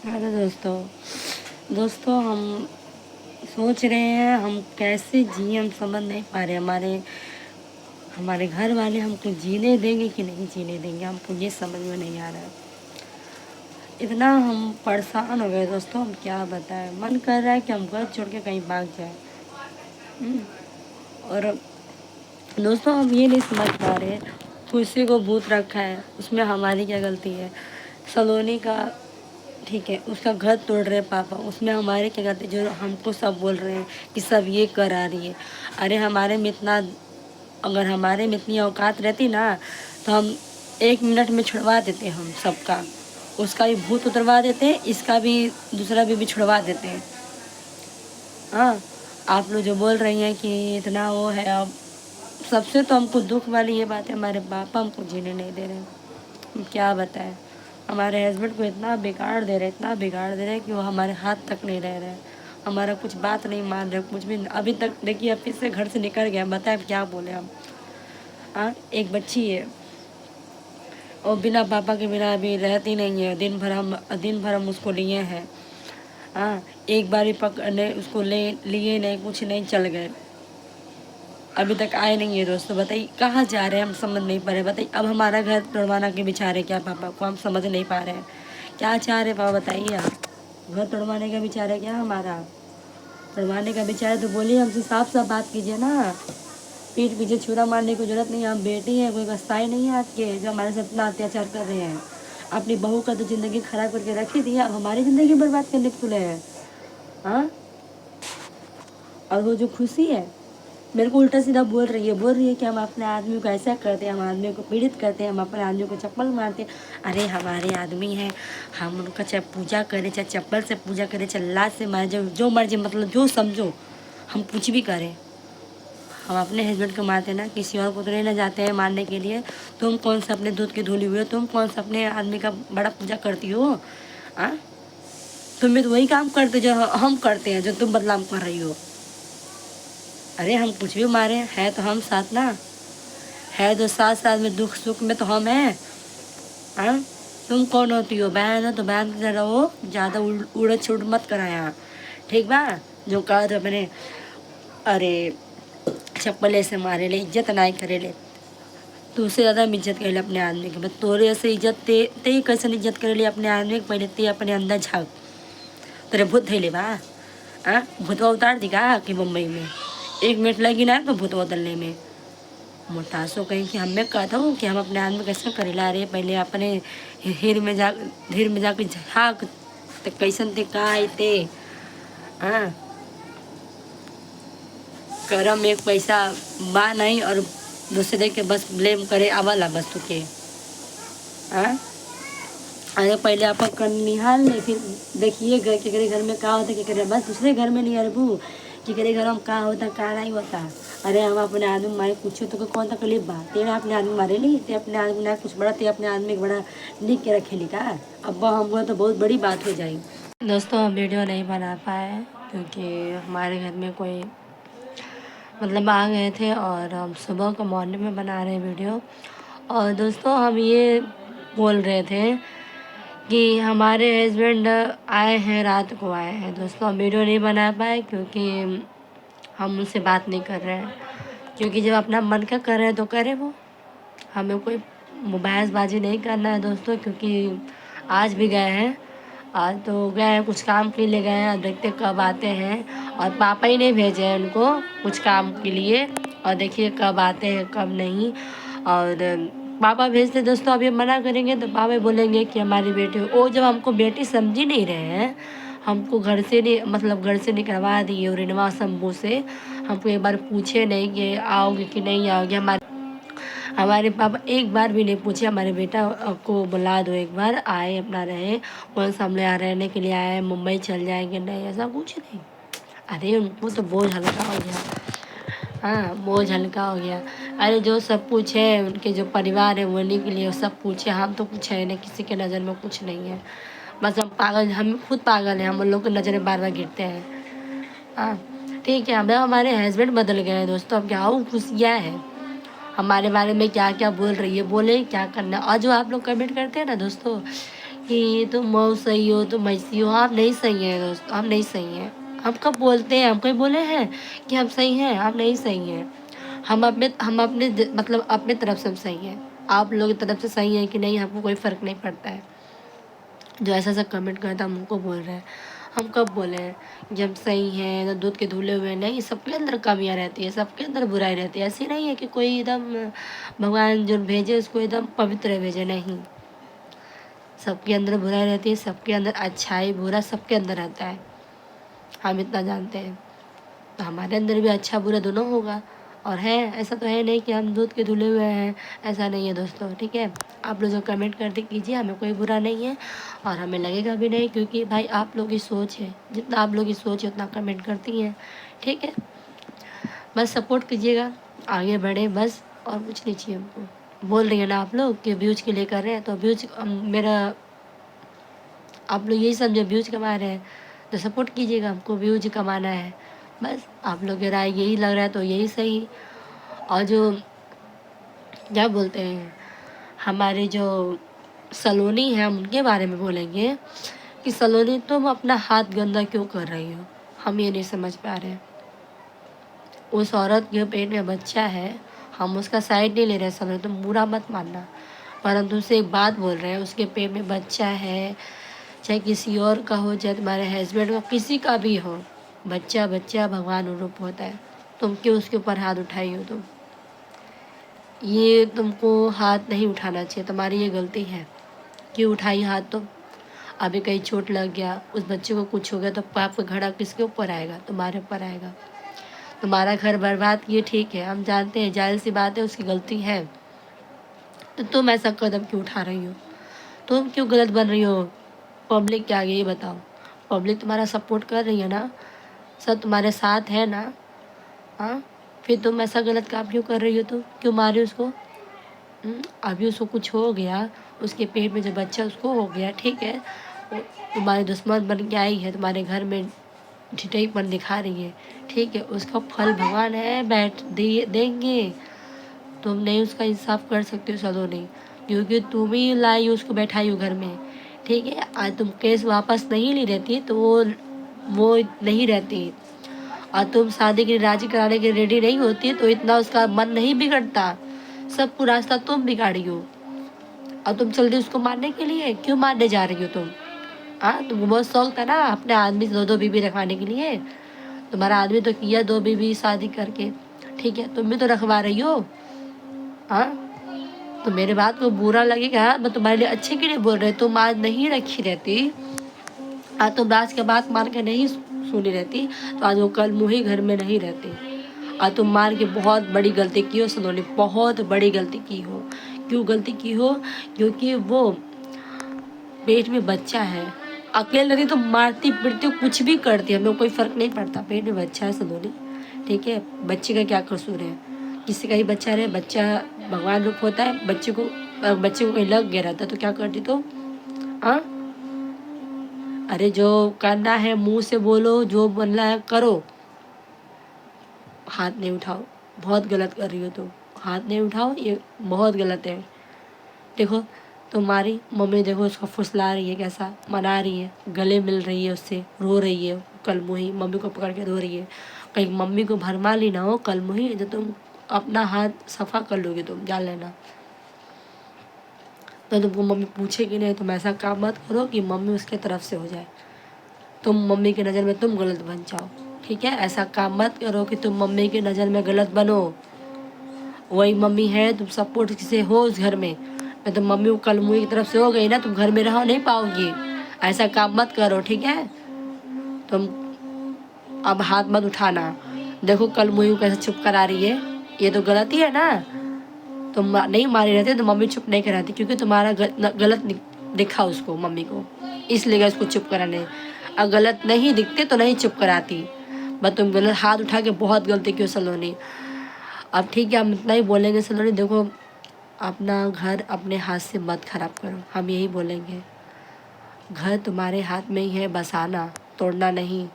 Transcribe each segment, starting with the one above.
Hello दोस्तों। दोस्तों हम सोच रहे हैं हम कैसे जिए, हम समझ नहीं पा रहे। हमारे हमारे घर वाले हमको जीने देंगे कि नहीं जीने देंगे, हमको ये समझ में नहीं आ रहा है। इतना हम परेशान हो गए दोस्तों, हम क्या बताएं। मन कर रहा है कि हम घर छोड़ के कहीं भाग जाए। और दोस्तों हम ये नहीं समझ पा रहे, खुशी को भूत रखा है, उसमें हमारी क्या गलती है। सलोनी का ठीक है, उसका घर तोड़ रहे पापा, उसमें हमारे क्या गलती। जो हमको सब बोल रहे हैं कि सब ये करा रही है। अरे अगर हमारे में इतनी औकात रहती ना तो हम 1 मिनट में छुड़वा देते हम सबका। उसका भी भूत उतरवा देते, इसका भी दूसरा भी छुड़वा देते हैं। हाँ, आप लोग जो बोल रही हैं कि इतना वो है, अब सबसे तो हमको दुख वाली ये बात है, हमारे पापा हमको जीने नहीं दे रहे हैं। हम क्या बताएं। हमारे हस्बैंड को इतना बिगाड़ दे रहे, इतना बिगाड़ दे रहे कि वो हमारे हाथ तक नहीं रह रहे। हमारा कुछ बात नहीं मान रहे, कुछ भी अभी तक। देखिए अब फिर से घर से निकल गया, बताए क्या बोले हम। हाँ, एक बच्ची है और बिना पापा के बिना अभी रहती नहीं है। दिन भर हम उसको लिए हैं। हाँ, एक बार भी पकड़ने उसको लिए नहीं, कुछ नहीं, चल गए। अभी तक आए नहीं है दोस्तों। बताइए कहाँ जा रहे हैं, हम समझ नहीं पा रहे। बताइए अब हमारा घर तोड़वाना के बिचारे क्या पापा को, हम समझ नहीं पा रहे हैं। क्या चाह रहे पापा, बताइए आप। घर तोड़वाने का विचार है क्या हमारा? तोड़वाने का विचार है तो बोलिए, हमसे साफ साफ बात कीजिए ना। पीठ पीछे छुरा मारने की जरूरत नहीं है। हम बेटी हैं, कोई कसाई नहीं है आपके जो हमारे साथ इतना अत्याचार कर रहे हैं। अपनी बहू का तो ज़िंदगी खराब करके रख ही दिया, अब हमारी ज़िंदगी बर्बाद करने के तुले हैं। हाँ, और वो जो खुशी है मेरे को उल्टा सीधा बोल रही है कि हम अपने आदमी को ऐसा करते हैं, हम आदमी को पीड़ित करते हैं, हम अपने आदमी को चप्पल मारते हैं। अरे हमारे आदमी हैं, हम उनका चाहे पूजा करें, चाहे चप्पल से पूजा करें, चाहे लात से मारे, जो मर्जी, मतलब जो समझो, हम कुछ भी करें। हम अपने हस्बैंड को मारते ना, किसी और को तो नहीं ना जाते हैं मारने के लिए। तुम कौन सा अपने दूध की धूली हुई हो, तुम कौन सा अपने आदमी का बड़ा पूजा करती हो? हाँ, तुम भी तो वही काम करते जो हम करते हैं, जो तुम बदनाम कर रही हो। अरे हम कुछ भी मारे है तो हम साथ ना, है तो साथ साथ में, दुख सुख में तो हम हैं। हाँ, तुम कौन होती हो? बहन हो तो बहन की तरह रहो, ज़्यादा उड़ छुड़ मत करा यहाँ, ठीक बा? जो कहा तो अपने, अरे चप्पल से मारे ले, इज्जत ना करे ले। तो उससे ज़्यादा हम इज्जत करे ले अपने आदमी की। बस तोरे ऐसे इज्जत ते कैसे इज्जत करे ले अपने आदमी की? पहले ते अपने अंदर झाँक। तेरे भूत धैले बा? हाँ, भूतवा उतार दी का कि मुंबई में 1 मिनट लगी ना तो भूतवा उतरने में। मोटासो कहीं कि हमें कहता हूँ कि हम अपने आदमी कैसे करेला। अरे पहले अपने धीर में जाके झाँक तो कैसन थे का ते। हाँ, करम एक पैसा बा नहीं, और दूसरे के बस ब्लेम करे आवला बस तुके। हाँ, अरे पहले आप कर निहाल ले, फिर देखिए घर के घर में का होता है, करे बस दूसरे घर में नहीं अरबू कि करे घर में का होता का नहीं होता। अरे हम अपने आदमी मारे पूछो तो कौन सा तकलीफ बा? तेरे अपने आदमी मारे ली, ते अपने आदमी ना कुछ बड़ा, ते अपने आदमी बड़ा लिख के रखे ली का? अब हम बोले तो बहुत बड़ी बात हो जाएगी। दोस्तों हम वीडियो नहीं बना पाए क्योंकि हमारे घर में कोई मतलब आ गए थे, और हम सुबह को मॉर्निंग में बना रहे वीडियो। और दोस्तों हम ये बोल रहे थे कि हमारे हस्बैंड आए हैं, रात को आए हैं। दोस्तों हम वीडियो नहीं बना पाए क्योंकि हम उनसे बात नहीं कर रहे हैं। क्योंकि जब अपना मन का कर रहे हैं तो करें वो, हमें कोई मुबाइसबाजी नहीं करना है दोस्तों। क्योंकि आज भी गए हैं, आज तो गए हैं कुछ काम के लिए गए हैं, अब देखते कब आते हैं। और पापा ही नहीं भेजे हैं उनको कुछ काम के लिए, और देखिए कब आते हैं कब नहीं। और पापा भेजते दोस्तों, अब ये मना करेंगे तो पापा बोलेंगे कि हमारी बेटी वो जब हमको बेटी समझी नहीं रहे हैं, हमको घर से नहीं, मतलब घर से निकलवा दिए और रिनवा शंभू से। हमको एक बार पूछे नहीं कि आओगे कि नहीं आओगे। हमारे पापा एक बार भी नहीं पूछे हमारे बेटा को बुला दो, एक बार आए अपना रहे। कौन सा हम यहाँ रहने के लिए आए, मुंबई चल जाएंगे, नहीं ऐसा कुछ नहीं। अरे उनको तो बोझ हल्का हो गया। हाँ, बोझ हल्का हो गया। अरे जो सब कुछ है उनके जो परिवार है उन्हीं के लिए सब कुछ है, हम तो कुछ है नहीं, किसी के नज़र में कुछ नहीं है। बस हम खुद पागल हैं, हम उन लोग की नज़रें बार बार गिरते हैं। हाँ, ठीक है, हमें हमारे हस्बैंड बदल गए हैं दोस्तों, अब क्या वो खुशियाँ है हमारे बारे में क्या क्या बोल रही है, बोले क्या करना। और जो आप लोग कमेंट करते हैं ना दोस्तों कि तुम मऊ सही हो, तुम ऐसी हो। आप नहीं सही हैं दोस्त, हम नहीं सही हैं। हम कब बोलते हैं, हम कहीं बोले हैं कि हम सही हैं? हम नहीं सही हैं। हम अपने मतलब अपने तरफ से हम सही हैं। आप लोगों की तरफ से सही है कि नहीं, हमको कोई फ़र्क नहीं पड़ता है। जो ऐसा ऐसा कमेंट करता है हम उनको बोल रहे हैं। हम कब बोले हैं जब सही हैं, तो दूध के धुले हुए नहीं। सबके अंदर कमियां रहती है, सबके अंदर बुराई रहती है। ऐसी नहीं है कि कोई एकदम भगवान जो भेजे उसको एकदम पवित्र भेजे, नहीं। सबके अंदर बुराई रहती है, सबके अंदर अच्छाई बुरा सबके अंदर रहता है। हम इतना जानते हैं। तो हमारे अंदर भी अच्छा बुरा दोनों होगा। और है, ऐसा तो है नहीं कि हम दूध के धुले हुए हैं, ऐसा नहीं है दोस्तों, ठीक है। आप लोग जो कमेंट करते कीजिए, हमें कोई बुरा नहीं है और हमें लगेगा भी नहीं, क्योंकि भाई आप लोग की सोच है, जितना आप लोग की सोच है उतना कमेंट करती हैं, ठीक है। बस सपोर्ट कीजिएगा, आगे बढ़े बस, और कुछ नहीं चाहिए हमको। बोल रही है ना आप लोग कि व्यूज के लिए कर रहे हैं, तो व्यूज मेरा, आप लोग यही समझो व्यूज कमा रहे हैं, तो सपोर्ट कीजिएगा, हमको व्यूज कमाना है बस। आप लोग की राय यही लग रहा है तो यही सही। और जो क्या बोलते हैं, हमारे जो सलोनी है, हम उनके बारे में बोलेंगे कि सलोनी तुम अपना हाथ गंदा क्यों कर रही हो, हम ये नहीं समझ पा रहे हैं। उस औरत के पेट में बच्चा है, हम उसका साइड नहीं ले रहे सलोनी, तुम बुरा मत मानना, परंतु उसे एक बात बोल रहे हैं, उसके पेट में बच्चा है, चाहे किसी और का हो, चाहे तुम्हारे हस्बैंड का, किसी का भी हो, बच्चा बच्चा भगवान रूप होता है। तुम क्यों उसके ऊपर हाथ उठाई हो? तुम ये तुमको हाथ नहीं उठाना चाहिए, तुम्हारी ये गलती है। क्यों उठाई हाथ तुम? अभी कहीं चोट लग गया, उस बच्चे को कुछ हो गया, तो पाप का घड़ा किसके ऊपर आएगा? तुम्हारे ऊपर आएगा। तुम्हारा घर बर्बाद किए, ठीक है, हम जानते हैं, जाहिर सी बात है उसकी गलती है, तो तुम ऐसा कदम क्यों उठा रही हो? तुम क्यों गलत बन रही हो पब्लिक के आगे, ये बताओ। पब्लिक तुम्हारा सपोर्ट कर रही है ना, सब तुम्हारे साथ है ना, हाँ? फिर तुम ऐसा गलत काम क्यों कर रही हो? तुम क्यों मारे उसको? अभी उसको कुछ हो गया, उसके पेट में जो बच्चा उसको हो गया, ठीक है, वो तुम्हारी दुश्मन बन के आई है, तुम्हारे घर में ढिठईपन दिखा रही है, ठीक है, उसका फल भगवान है, बैठ देंगे। तुम नहीं उसका इंसाफ कर सकते हो सलोनी, क्योंकि तुम ही लाई उसको बैठाई हो घर में, ठीक है। आज तुम केस वापस नहीं ली रहती तो वो नहीं रहती, और तुम शादी के लिए राजी कराने के रेडी नहीं होती तो इतना उसका मन नहीं बिगड़ता। सब पूरा रास्ता तुम बिगाड़ी हो, और तुम चल रही उसको मारने के लिए। क्यों मारने जा रही हो तुम? हाँ, तुमको बहुत शौक था ना अपने आदमी से दो दो बीबी रखवाने के लिए। तुम्हारा आदमी तो किया दो बीबी शादी करके, ठीक है, तुम भी तो रखवा रही हो। हाँ, तो मेरे बात को बुरा लगेगा, मैं तुम्हारे लिए अच्छे के लिए बोल रही, तुम आज नहीं रखी रहती, आज तुम राज के बात मान के नहीं सुनी रहती, तो आज वो कल मुँह घर में नहीं रहती। और तुम मार के बहुत बड़ी गलती की हो सलोनी, बहुत बड़ी गलती की हो। क्यों गलती की हो? क्योंकि वो पेट में बच्चा है, अकेले रहती तो मारती पीटती कुछ भी करती, हमें कोई फर्क नहीं पड़ता। पेट में बच्चा है सलोनी, ठीक है, बच्चे का क्या कसूर है? किसी का ही बच्चा रहे, बच्चा भगवान रूप होता है। बच्चे को कहीं लग गया रहता तो क्या करती तुम? हाँ, अरे जो करना है मुंह से बोलो, जो बनना है करो, हाथ नहीं उठाओ। बहुत गलत कर रही हो तुम, हाथ नहीं उठाओ, ये बहुत गलत है। देखो तुम्हारी मम्मी, देखो उसको फुसला रही है, कैसा मना रही है, गले मिल रही है उससे, रो रही है कल मुही, मम्मी को पकड़ के रो रही है। कहीं मम्मी को भरमा ली ना हो कल मुही, तो तुम अपना हाथ सफ़ा कर लोगे, तुम जान लेना। तो तुमको मम्मी पूछेगी नहीं, तुम ऐसा काम मत करो कि मम्मी उसके तरफ से हो जाए, तुम मम्मी की नज़र में तुम गलत बन जाओ, ठीक है। ऐसा काम मत करो कि तुम मम्मी की नज़र में गलत बनो। वही मम्मी है, तुम सपोर्ट से हो उस घर में, मैं तो मम्मी को कल मुँह की तरफ से हो गई ना, तुम घर में रह नहीं पाओगी। ऐसा काम मत करो, ठीक है। तुम अब हाथ मत उठाना। देखो कल मुँह को कैसे चुप करा रही है, ये तो गलती है ना। तुम नहीं मारे रहते तो मम्मी चुप नहीं कराती, क्योंकि तुम्हारा गलत दिखा उसको, मम्मी को, इसलिए गए उसको चुप कराने। अगर गलत नहीं दिखते तो नहीं चुप कराती। बस तुम गलत हाथ उठा के बहुत गलती क्यों सलोनी। अब ठीक है, हम इतना ही बोलेंगे सलोनी, देखो अपना घर अपने हाथ से मत खराब करो, हम यही बोलेंगे। घर तुम्हारे हाथ में ही है, बसाना, तोड़ना नहीं।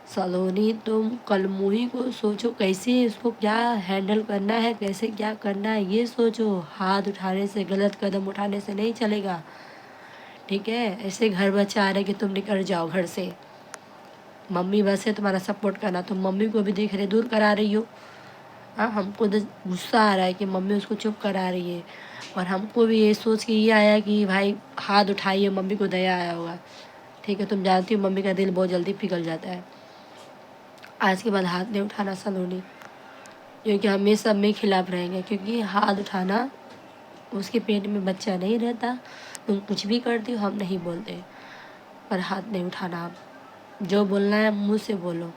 सलोनी तुम कलमुही को सोचो, कैसे इसको क्या हैंडल करना है, कैसे क्या करना है, ये सोचो। हाथ उठाने से, गलत कदम उठाने से नहीं चलेगा, ठीक है, ऐसे घर बच्चे आ रहे कि तुम निकल जाओ घर से। मम्मी बस है तुम्हारा सपोर्ट करना, तुम मम्मी को भी देख रहे दूर करा रही हो। हाँ, हमको तो गुस्सा आ रहा है कि मम्मी उसको चुप करा रही है, और हमको भी ये सोच के ये आया कि भाई हाथ उठाइए, मम्मी को दया आया होगा। ठीक है, तुम जानती हो मम्मी का दिल बहुत जल्दी पिघल जाता है। आज के बाद हाथ नहीं उठाना सलोनी, क्योंकि हम ये सब में खिलाफ रहेंगे, क्योंकि हाथ उठाना, उसके पेट में बच्चा नहीं रहता। तुम कुछ भी करती हो हम नहीं बोलते, पर हाथ नहीं उठाना आप। जो बोलना है मुँह से बोलो।